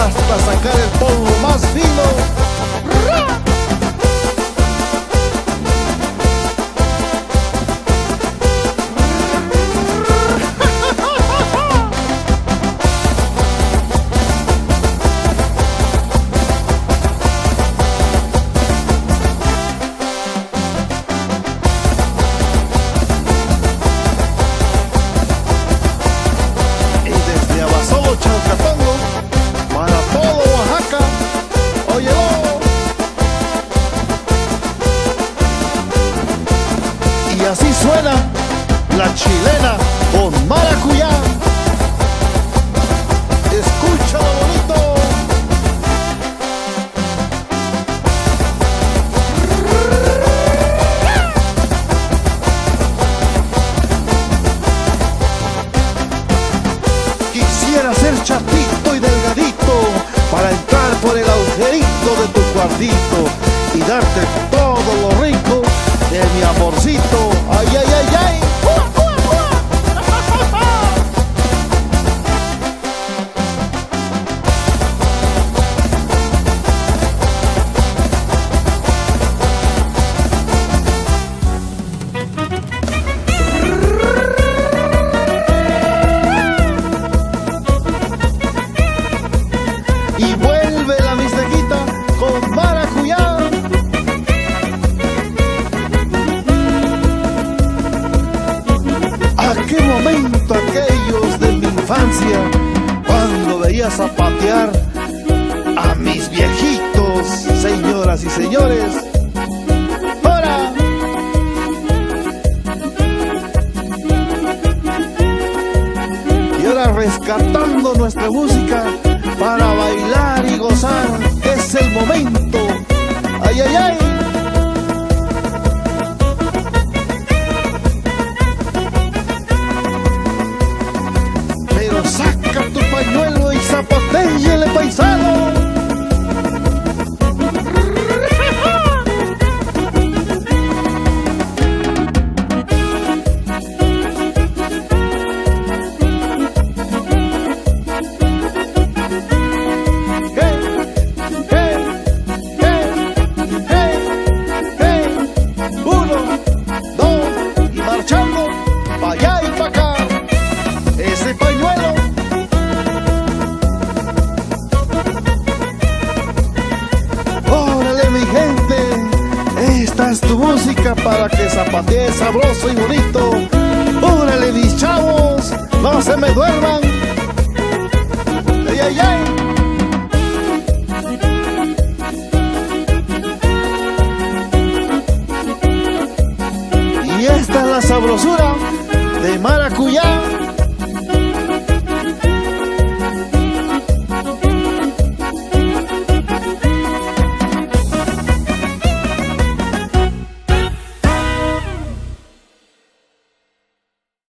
hasta sacar el polvo más fino. Chalcatongo, para todo Oaxaca, óyelo. Y así suena la chilena con maracuyá. Escúchalo bonito. Quisiera ser chatito y delgadito para entrar por el agujerito de tu cuartito y darte todo lo rico de mi amorcito. Ay, ay, ay, ay. Y vuelve la mixtequita con maracuyá. ¿A qué momento aquellos de mi infancia, cuando veía zapatear a mis viejitos, señoras y señores? ¡Ahora! Y ahora rescatando nuestra música para bailar y gozar, es el momento. ¡Ay, ay, ay! Pero saca tu pañuelo y zapatéyele, paisano. Pa' allá y pa' acá, ese pañuelo. Órale mi gente, esta es tu música para que zapatees sabroso y bonito. Órale mis chavos, no se me duerman. Ay, ay, ay. Y esta es la sabrosura